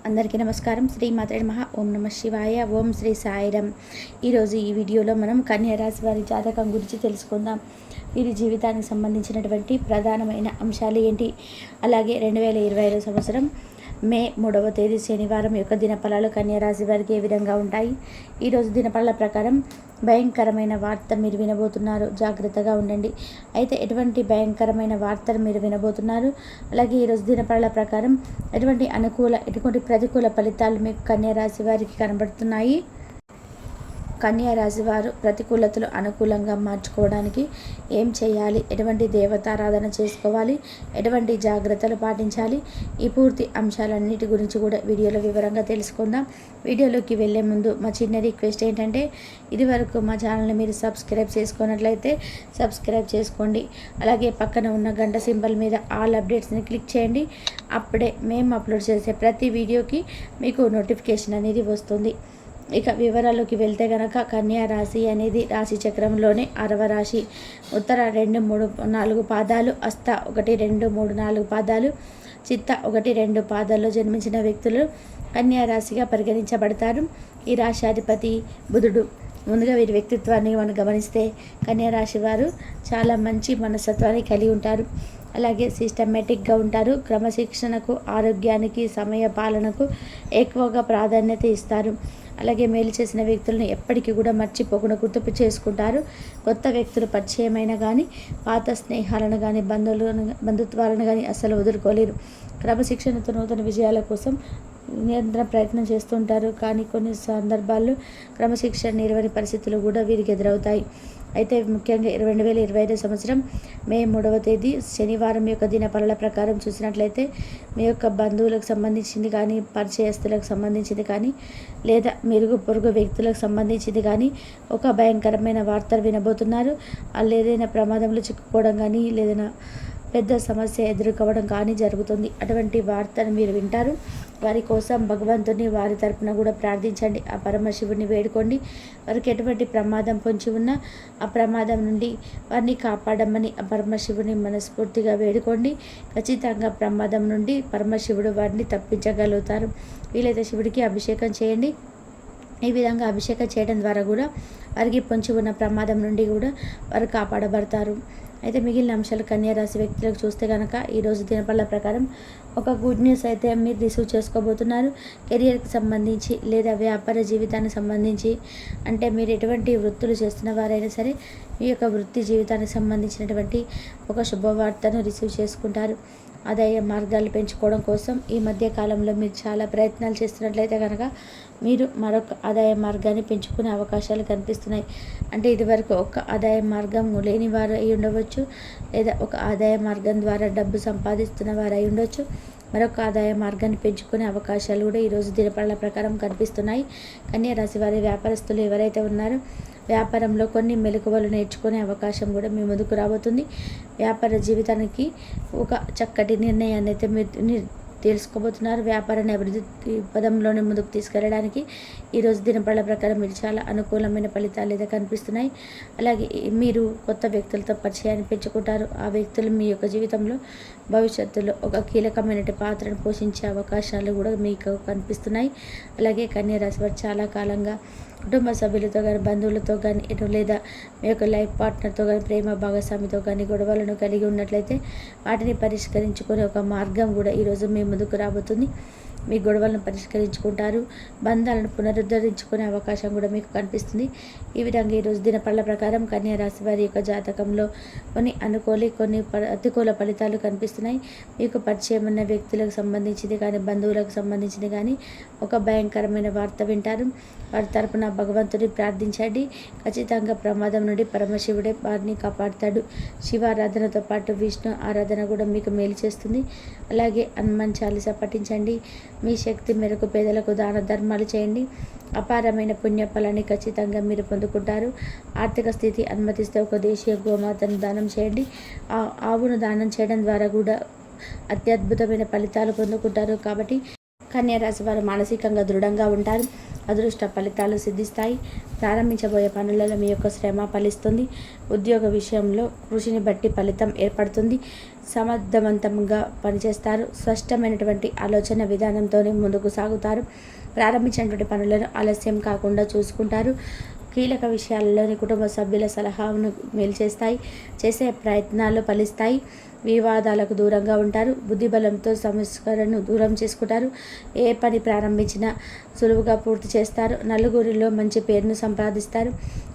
అందరికీ నమస్కారం. శ్రీ మాత్రే నమః. ఓం నమ శివాయ. ఓం శ్రీ సాయిరం. ఈరోజు ఈ వీడియోలో మనం కన్యా రాశి వారి జాతకం గురించి తెలుసుకుందాం. వీరి జీవితానికి సంబంధించినటువంటి ప్రధానమైన అంశాలు ఏంటి, అలాగే 2025 సంవత్సరం మే 3వ తేదీ శనివారం యొక్క దినఫలాలు కన్యా రాశి వారికి ఏ విధంగా ఉంటాయి. ఈరోజు దినఫలాల ప్రకారం భయంకరమైన వార్త మీరు వినబోతున్నారు, జాగ్రత్తగా ఉండండి. అయితే ఎటువంటి భయంకరమైన వార్తలు మీరు వినబోతున్నారు, అలాగే ఈరోజు దినఫలాల ప్రకారం ఎటువంటి ప్రతికూల ఫలితాలు మీకు కన్యా రాశి వారికి కనబడుతున్నాయి. కన్యా రాశి వారు ప్రతికూలతలు అనుకూలంగా మార్చుకోవడానికి ఏం చేయాలి, ఎటువంటి దేవతారాధన చేసుకోవాలి, ఎటువంటి జాగ్రత్తలు పాటించాలి, ఈ పూర్తి అంశాలన్నిటి గురించి కూడా వీడియోలో వివరంగా తెలుసుకుందాం. వీడియోలోకి వెళ్ళే ముందు మా చిన్న రిక్వెస్ట్ ఏంటంటే, ఇదివరకు మా ఛానల్ని మీరు సబ్స్క్రైబ్ చేసుకున్నట్లయితే సబ్స్క్రైబ్ చేసుకోండి. అలాగే పక్కన ఉన్న గంట సింబల్ మీద ఆల్ అప్డేట్స్ని క్లిక్ చేయండి. అప్పుడే మేము అప్లోడ్ చేసే ప్రతి వీడియోకి మీకు నోటిఫికేషన్ అనేది వస్తుంది. ఇక వివరాల్లోకి వెళ్తే కనుక కన్యా రాశి అనేది రాశి చక్రంలోనే 6వ రాశి. ఉత్తర 2, 3, 4 పాదాలు, హస్త 1, 2, 3, 4 పాదాలు, చిత్త 1, 2 పాదాల్లో జన్మించిన వ్యక్తులు కన్యా రాశిగా పరిగణించబడతారు. ఈ రాశి అధిపతి బుధుడు. ముందుగా వీరి వ్యక్తిత్వాన్ని మనం గమనిస్తే కన్యా రాశి వారు చాలా మంచి మనస్తత్వాన్ని కలిగి ఉంటారు. అలాగే సిస్టమేటిక్గా ఉంటారు. క్రమశిక్షణకు, ఆరోగ్యానికి, సమయ పాలనకు ఎక్కువగా ప్రాధాన్యత ఇస్తారు. అలాగే మేలు చేసిన వ్యక్తులను ఎప్పటికీ కూడా మర్చిపోకుండా గుర్తు చేసుకుంటారు. కొత్త వ్యక్తులు పరిచయమైన కానీ, పాత స్నేహాలను కానీ, బంధుత్వాలను కానీ అస్సలు వదులుకోలేరు. క్రమశిక్షణతో నూతన విజయాల కోసం నిరంతరం ప్రయత్నం చేస్తుంటారు. కానీ కొన్ని సందర్భాల్లో క్రమశిక్షణ నిర్వహణ పరిస్థితులు కూడా వీరికి ఎదురవుతాయి. అయితే ముఖ్యంగా 2025 సంవత్సరం మే 3వ తేదీ శనివారం యొక్క దినఫలాల ప్రకారం చూసినట్లయితే మీ యొక్క బంధువులకు సంబంధించింది కానీ, పరిచయస్తులకు సంబంధించింది కానీ, లేదా మెరుగు పొరుగు వ్యక్తులకు సంబంధించింది కానీ ఒక భయంకరమైన వార్తలు వినబోతున్నారు. వాళ్ళు ఏదైనా ప్రమాదంలో చిక్కుకోవడం కానీ, లేదైనా పెద్ద సమస్య ఎదుర్కోవడం కానీ జరుగుతుంది. అటువంటి వార్తను మీరు వింటారు. వారి కోసం భగవంతుని వారి తరపున కూడా ప్రార్థించండి. ఆ పరమశివుని వేడుకోండి. వారికి ఎటువంటి ప్రమాదం పొంచి ఉన్నా ఆ ప్రమాదం నుండి వారిని కాపాడమని ఆ పరమశివుని మనస్ఫూర్తిగా వేడుకోండి. ఖచ్చితంగా ప్రమాదం నుండి పరమశివుడు వారిని తప్పించగలుగుతారు. వీలైతే శివుడికి అభిషేకం చేయండి. ఈ విధంగా అభిషేకం చేయడం ద్వారా కూడా వారికి పొంచి ఉన్న ప్రమాదం నుండి కూడా వారు కాపాడబడతారు. అయితే మిగిలిన అంశాలు కన్యా రాశి వ్యక్తులకు చూస్తే కనుక ఈరోజు దినఫలాల ప్రకారం ఒక గుడ్ న్యూస్ అయితే మీరు రిసీవ్ చేసుకోబోతున్నారు. కెరియర్కి సంబంధించి లేదా వ్యాపార జీవితానికి సంబంధించి, అంటే మీరు ఎటువంటి వృత్తులు చేస్తున్న వారైనా సరే మీ యొక్క వృత్తి జీవితానికి సంబంధించినటువంటి ఒక శుభవార్తను రిసీవ్ చేసుకుంటారు. ఆదాయ మార్గాలు పెంచుకోవడం కోసం ఈ మధ్య కాలంలో మీరు చాలా ప్రయత్నాలు చేస్తున్నట్లయితే కనుక మీరు మరొక ఆదాయ మార్గాన్ని పెంచుకునే అవకాశాలు కనిపిస్తున్నాయి. అంటే ఇదివరకు ఒక ఆదాయ మార్గం లేని వారు అయి ఉండవచ్చు, లేదా ఒక ఆదాయ మార్గం ద్వారా డబ్బు సంపాదిస్తున్న వారు అయి ఉండొచ్చు. మరొక ఆదాయ మార్గాన్ని పెంచుకునే అవకాశాలు కూడా ఈరోజు దినఫలాల ప్రకారం కనిపిస్తున్నాయి. కన్యా రాశి వారి వ్యాపారస్తులు ఎవరైతే ఉన్నారో వ్యాపారంలో కొన్ని మెలకువలు నేర్చుకునే అవకాశం కూడా మీ ముందుకు రాబోతుంది. వ్యాపార జీవితానికి ఒక చక్కటి నిర్ణయాన్ని అయితే మీరు తెలుసుకోబోతున్నారు. వ్యాపారాన్ని అభివృద్ధి పదంలోనే ముందుకు తీసుకెళ్ళడానికి ఈరోజు దినఫలాల ప్రకారం మీరు చాలా అనుకూలమైన ఫలితాలు అయితే కనిపిస్తున్నాయి. అలాగే మీరు కొత్త వ్యక్తులతో పరిచయాన్ని పెంచుకుంటారు. ఆ వ్యక్తులు మీ యొక్క జీవితంలో భవిష్యత్తులో ఒక కీలకమైన పాత్రను పోషించే అవకాశాలు కూడా మీకు కనిపిస్తున్నాయి. అలాగే కన్యా రాశి వారు చాలా కాలంగా కుటుంబ సభ్యులతో కానీ, బంధువులతో కానీ, లేదా మీ యొక్క లైఫ్ పార్ట్నర్తో కానీ, ప్రేమ భాగస్వామితో కానీ గొడవలను కలిగి ఉన్నట్లయితే వాటిని పరిష్కరించుకునే ఒక మార్గం కూడా ఈరోజు మీ ముందుకు రాబోతుంది. మీ గొడవలను పరిష్కరించుకుంటారు. బంధాలను పునరుద్ధరించుకునే అవకాశం కూడా మీకు కనిపిస్తుంది. ఈ విధంగా ఈరోజు దినఫలాల ప్రకారం కన్యా రాశి వారి యొక్క జాతకంలో కొన్ని కొన్ని ప్రతికూల ఫలితాలు కనిపిస్తున్నాయి. మీకు పరిచయం ఉన్న వ్యక్తులకు సంబంధించింది కానీ, బంధువులకు సంబంధించింది కానీ ఒక భయంకరమైన వార్త వింటారు. వారి తరపున భగవంతుని ప్రార్థించండి. ఖచ్చితంగా ప్రమాదం నుండి పరమశివుడే వారిని కాపాడుతాడు. శివారాధనతో పాటు విష్ణు ఆరాధన కూడా మీకు మేలు చేస్తుంది. అలాగే హనుమాన్ చాలీసా పఠించండి. మీ శక్తి మేరకు పేదలకు దాన ధర్మాలు చేయండి. అపారమైన పుణ్యఫలాన్ని ఖచ్చితంగా మీరు పొందుకుంటారు. ఆర్థిక స్థితి అనుమతిస్తే ఒక దేశీయ గోమాతను దానం చేయండి. ఆవును దానం చేయడం ద్వారా కూడా అత్యద్భుతమైన ఫలితాలు పొందుకుంటారు. కాబట్టి కన్యా రాశి వారు మానసికంగా దృఢంగా ఉంటారు. అదృష్ట ఫలితాలు సిద్ధిస్తాయి. ప్రారంభించబోయే పనులలో మీ యొక్క శ్రమ ఫలిస్తుంది. ఉద్యోగ విషయంలో కృషిని బట్టి ఫలితం ఏర్పడుతుంది. సమర్థవంతంగా పనిచేస్తారు. స్పష్టమైనటువంటి ఆలోచన విధానంతోనే ముందుకు సాగుతారు. ప్రారంభించినటువంటి పనులను ఆలస్యం కాకుండా చూసుకుంటారు. కీలక విషయాలలోని కుటుంబ సభ్యుల సలహాను మేలు చేస్తాయి. చేసే ప్రయత్నాలు ఫలిస్తాయి. వివాదాలకు దూరంగా ఉంటారు. బుద్ధిబలంతో సంస్కరణను దూరం చేసుకుంటారు. ఏ పని ప్రారంభించినా సులువుగా పూర్తి చేస్తారు. నలుగురిలో మంచి పేరును సంపాదిస్తారు.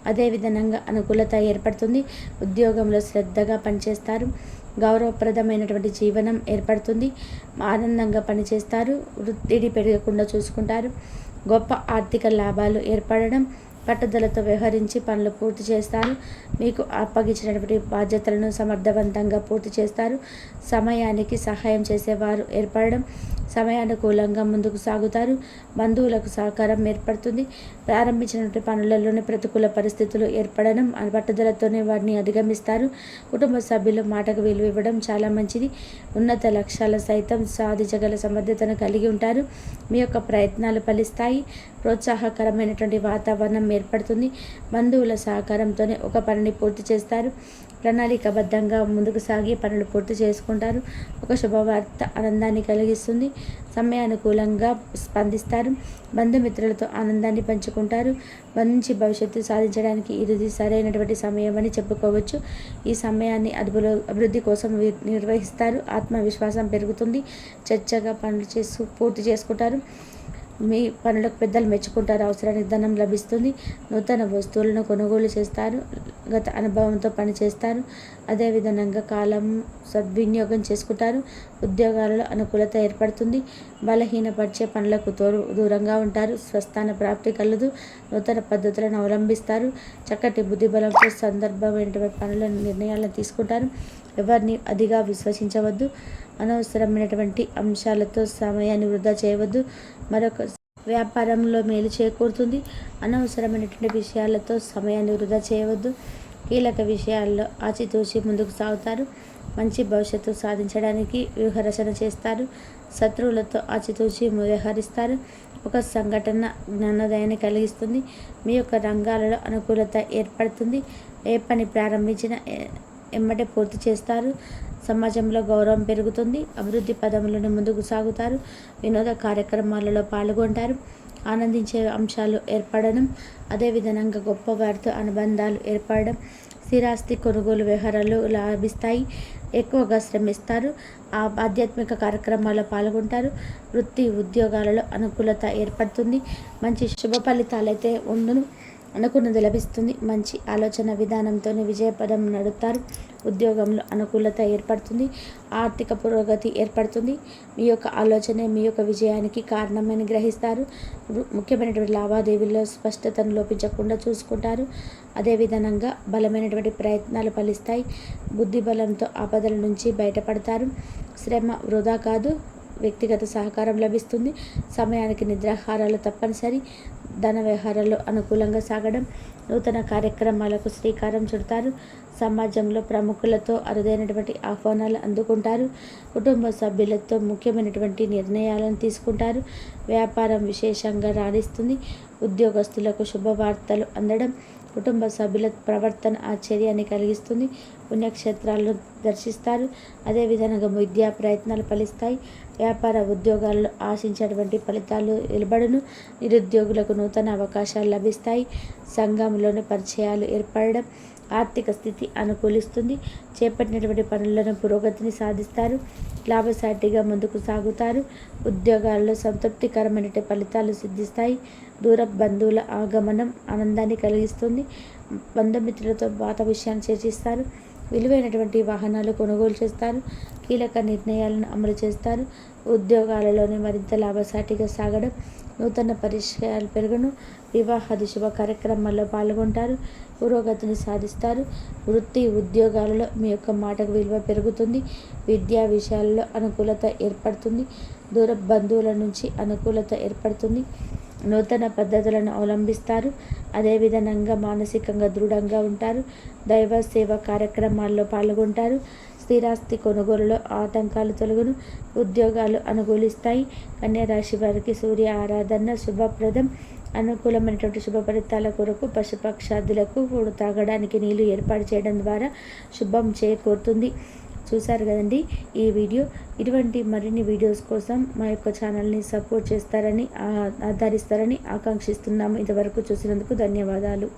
అదేవిధంగా అనుకూలత ఏర్పడుతుంది. ఉద్యోగంలో శ్రద్ధగా పనిచేస్తారు. గౌరవప్రదమైనటువంటి జీవనం ఏర్పడుతుంది. ఆనందంగా పనిచేస్తారు. వృత్తిని పెరగకుండా చూసుకుంటారు. గొప్ప ఆర్థిక లాభాలు ఏర్పడడం, పట్టుదలతో వ్యవహరించి పనులు పూర్తి చేస్తారు. మీకు అప్పగించినటువంటి బాధ్యతలను సమర్థవంతంగా పూర్తి చేస్తారు. సమయానికి సహాయం చేసేవారు ఏర్పడడం, సమయానుకూలంగా ముందుకు సాగుతారు. బంధువులకు సహకారం ఏర్పడుతుంది. ప్రారంభించినటువంటి పనులలోనే ప్రతికూల పరిస్థితులు ఏర్పడడం, పట్టుదలతోనే వాటిని అధిగమిస్తారు. కుటుంబ సభ్యులు మాటకు విలువ ఇవ్వడం చాలా మంచిది. ఉన్నత లక్ష్యాలు సైతం సాధించగల సమర్థతను కలిగి ఉంటారు. మీ యొక్క ప్రయత్నాలు ఫలిస్తాయి. ప్రోత్సాహకరమైనటువంటి వాతావరణం ఏర్పడుతుంది. బంధువుల సహకారంతోనే ఒక పనిని పూర్తి చేస్తారు. ప్రణాళికాబద్ధంగా ముందుకు సాగి పనులు పూర్తి చేసుకుంటారు. ఒక శుభవార్త ఆనందాన్ని కలిగిస్తుంది. సమయానుకూలంగా స్పందిస్తారు. బంధుమిత్రులతో ఆనందాన్ని పంచుకుంటారు. మంచి భవిష్యత్తు సాధించడానికి ఇది సరైనటువంటి సమయం అని చెప్పుకోవచ్చు. ఈ సమయాన్ని అభివృద్ధి కోసం నిర్వహిస్తారు. ఆత్మవిశ్వాసం పెరుగుతుంది. చర్చగా పనులు పూర్తి చేసుకుంటారు. మీ పనులకు పెద్దలు మెచ్చుకుంటారు. అవసరానికి ధనం లభిస్తుంది. నూతన వస్తువులను కొనుగోలు చేస్తారు. గత అనుభవంతో పనిచేస్తారు. అదేవిధంగా కాలం సద్వినియోగం చేసుకుంటారు. ఉద్యోగాలలో అనుకూలత ఏర్పడుతుంది. బలహీనపరిచే పనులకు దూరంగా ఉంటారు. స్వస్థాన ప్రాప్తి కలదు. నూతన పద్ధతులను అవలంబిస్తారు. చక్కటి బుద్ధిబలంతో సందర్భమైన పనులను నిర్ణయాలను తీసుకుంటారు. ఎవరిని అదిగా విశ్వసించవద్దు. అనవసరమైనటువంటి అంశాలతో సమయాన్ని వృధా చేయవద్దు. మరొక వ్యాపారంలో మేలు చేకూరుతుంది. అనవసరమైనటువంటి విషయాలతో సమయాన్ని వృధా చేయవద్దు. కీలక విషయాల్లో ఆచితూచి ముందుకు సాగుతారు. మంచి భవిష్యత్తు సాధించడానికి వ్యూహరచన చేస్తారు. శత్రువులతో ఆచితూచి వ్యవహరిస్తారు. ఒక సంఘటన జ్ఞానోదయాన్ని కలిగిస్తుంది. మీ యొక్క రంగాలలో అనుకూలత ఏర్పడుతుంది. ఏ పని ప్రారంభించినా ఎమ్మటే పూర్తి చేస్తారు. సమాజంలో గౌరవం పెరుగుతుంది. అభివృద్ధి పదములను ముందుకు సాగుతారు. వినోద కార్యక్రమాలలో పాల్గొంటారు. ఆనందించే అంశాలు ఏర్పడడం, అదేవిధంగా గొప్ప వారితో అనుబంధాలు ఏర్పడడం, స్థిరాస్తి కొనుగోలు వ్యవహారాలు లాభిస్తాయి. ఎక్కువగా శ్రమిస్తారు. ఆధ్యాత్మిక కార్యక్రమాల్లో పాల్గొంటారు. వృత్తి ఉద్యోగాలలో అనుకూలత ఏర్పడుతుంది. మంచి శుభ ఫలితాలైతే ఉండును. అనుకున్నది లభిస్తుంది. మంచి ఆలోచన విధానంతోనే విజయపదం నడుపుతారు. ఉద్యోగంలో అనుకూలత ఏర్పడుతుంది. ఆర్థిక పురోగతి ఏర్పడుతుంది. మీ యొక్క ఆలోచనే మీ యొక్క విజయానికి కారణమని గ్రహిస్తారు. ముఖ్యమైనటువంటి లావాదేవీల్లో స్పష్టతను లోపించకుండా చూసుకుంటారు. అదేవిధంగా బలమైనటువంటి ప్రయత్నాలు ఫలిస్తాయి. బుద్ధి బలంతో ఆపదల నుంచి బయటపడతారు. శ్రమ వృధా కాదు. వ్యక్తిగత సహకారం లభిస్తుంది. సమయానికి నిద్రాహారాలు తప్పనిసరి. ధన వ్యవహారాలు అనుకూలంగా సాగడం, నూతన కార్యక్రమాలకు శ్రీకారం చుడతారు. సమాజంలో ప్రముఖులతో అరుదైనటువంటి ఆహ్వానాలు అందుకుంటారు. కుటుంబ సభ్యులతో ముఖ్యమైనటువంటి నిర్ణయాలను తీసుకుంటారు. వ్యాపారం విశేషంగా రాణిస్తుంది. ఉద్యోగస్తులకు శుభవార్తలు అందడం, కుటుంబ సభ్యుల ప్రవర్తన ఆశ్చర్యాన్ని కలిగిస్తుంది. పుణ్యక్షేత్రాలను దర్శిస్తారు. అదేవిధంగా విద్యా ప్రయత్నాలు ఫలిస్తాయి. వ్యాపార ఉద్యోగాల్లో ఆశించేటువంటి ఫలితాలు వెలువడును. నిరుద్యోగులకు నూతన అవకాశాలు లభిస్తాయి. సంఘంలోని పరిచయాలు ఏర్పడడం, ఆర్థిక స్థితి అనుకూలిస్తుంది. చేపట్టినటువంటి పనులను పురోగతిని సాధిస్తారు. లాభసాటిగా ముందుకు సాగుతారు. ఉద్యోగాల్లో సంతృప్తికరమైన ఫలితాలు సిద్ధిస్తాయి. దూర బంధువుల ఆగమనం ఆనందాన్ని కలిగిస్తుంది. బంధుమిత్రులతో పాత విషయాన్ని చర్చిస్తారు. విలువైనటువంటి వాహనాలు కొనుగోలు చేస్తారు. కీలక నిర్ణయాలను అమలు చేస్తారు. ఉద్యోగాలలోనే మరింత లాభసాటిగా సాగడం, నూతన పరిచయాలు పెరుగును. వివాహాది శుభ కార్యక్రమాల్లో పాల్గొంటారు. పురోగతిని సాధిస్తారు. వృత్తి ఉద్యోగాలలో మీ యొక్క మాటకు విలువ పెరుగుతుంది. విద్యా విషయాల్లో అనుకూలత ఏర్పడుతుంది. దూర బంధువుల నుంచి అనుకూలత ఏర్పడుతుంది. నూతన పద్ధతులను అవలంబిస్తారు. అదేవిధంగా మానసికంగా దృఢంగా ఉంటారు. దైవ సేవ కార్యక్రమాల్లో పాల్గొంటారు. స్థిరాస్తి కొనుగోలులో ఆటంకాలు తొలగును, ఉద్యోగాలు అనుకూలిస్తాయి. కన్యారాశి వారికి సూర్య ఆరాధన శుభప్రదం. అనుకూలమైనటువంటి శుభ ఫలితాల కొరకు పశుపక్షాదులకు తాగడానికి నీళ్లు ఏర్పాటు చేయడం ద్వారా శుభం చేకూరుతుంది. చూశారు కదండి ఈ వీడియో. ఇటువంటి మరిన్ని వీడియోస్ కోసం మా యొక్క ఛానల్ని సపోర్ట్ చేస్తారని ఆదరిస్తారని ఆకాంక్షిస్తున్నాము. ఇంతవరకు చూసినందుకు ధన్యవాదాలు.